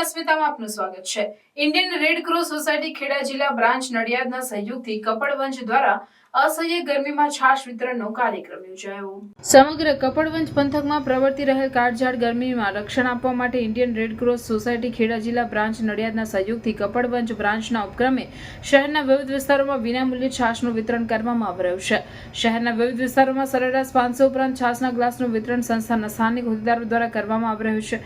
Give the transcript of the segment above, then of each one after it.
અસ્મિતામાં આપનું સ્વાગત છે। Indian red cross society Kheda જિલ્લા બ્રાન્ચ નડિયાદના સહયોગથી કપડવંજ દ્વારા અસહ્ય ગરમીમાં છાશ વિતરણનો કાર્યક્રમ યોજાયો। સમગ્ર કપડવંજ પંથકમાં પ્રવર્તી રહેલ કાળઝાળ ગરમીમાં રક્ષણ આપવા માટે Indian red cross society Kheda જિલ્લા બ્રાન્ચ નડિયાદના સહયોગથી કપડવંજ બ્રાન્ચના ઉપક્રમે શહેરના વિવિધ વિસ્તારોમાં વિનામૂલ્યે છાશનું વિતરણ કરવામાં આવી રહ્યું છે। શહેરના વિવિધ વિસ્તારોમાં સરેરાશ 500 ઉપરાંત છાશના ગ્લાસનું વિતરણ સંસ્થાના સ્થાનિક હોદ્દેદારો દ્વારા કરવામાં આવી રહ્યું છે।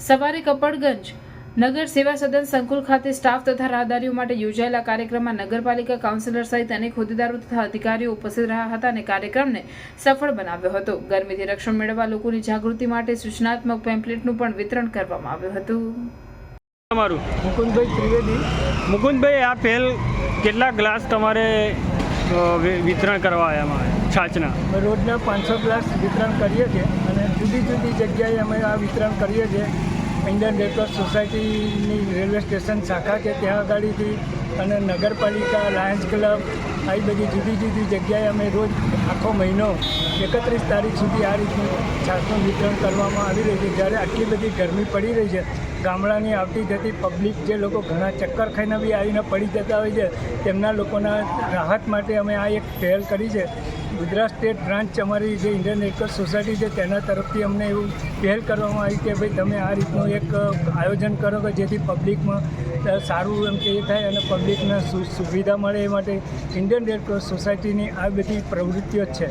સવારે કપડગંજ નગર સેવા સદન સંકુલ ખાતે સ્ટાફ તથા રાહદારીઓ માટે યોજાયેલા કાર્યક્રમમાં નગરપાલિકા કાઉન્સિલર સહિત અનેક હોદ્દેદારો તથા અધિકારીઓ ઉપસ્થિત રહ્યા હતા અને કાર્યક્રમને સફળ બનાવ્યો હતો। ગરમીથી રક્ષણ મેળવવા લોકોની જાગૃતિ માટે સૂચનાત્મક પેમ્પલેટનું પણ વિતરણ કરવામાં આવ્યું હતું। તમારું મુકુંદભાઈ ત્રિવેદી। મુકુંદભાઈ, આ પહેલ કેટલા ગ્લાસ તમારે વિતરણ કરવા આવ્યા છાશના? રોજના 500 ગ્લાસ વિતરણ કરીએ છીએ અને જુદી જુદી જગ્યાએ અમે આ વિતરણ કરીએ છીએ। ઇન્ડિયન રેડ ક્રોસ સોસાયટીની રેલવે સ્ટેશન શાખા છે ત્યાં આગળથી અને નગરપાલિકા, લાયન્સ ક્લબ, આવી બધી જુદી જુદી જગ્યાએ અમે રોજ આખો મહિનો 31 તારીખ સુધી આ રીતનું છાશનું વિતરણ કરવામાં આવી રહ્યું છે। જ્યારે આટલી બધી ગરમી પડી રહી છે, ગામડાની આવતી જતી પબ્લિક જે લોકો ઘણા ચક્કર ખાઈને બી આવીને પડી જતા હોય છે, તેમના લોકોના રાહત માટે અમે આ એક પહેલ કરી છે। ગુજરાત સ્ટેટ બ્રાન્ચ અમારી જે ઇન્ડિયન રેડ ક્રોસ સોસાયટી છે તેના તરફથી અમને એવું પહેલ કરવામાં આવી કે ભાઈ તમે આ રીતનું એક આયોજન કરો કે જેથી પબ્લિકમાં સારું એમ કે એ થાય અને પબ્લિકને સુવિધા મળે એ માટે ઇન્ડિયન રેડ ક્રોસ સોસાયટીની આ બધી પ્રવૃત્તિઓ જ છે।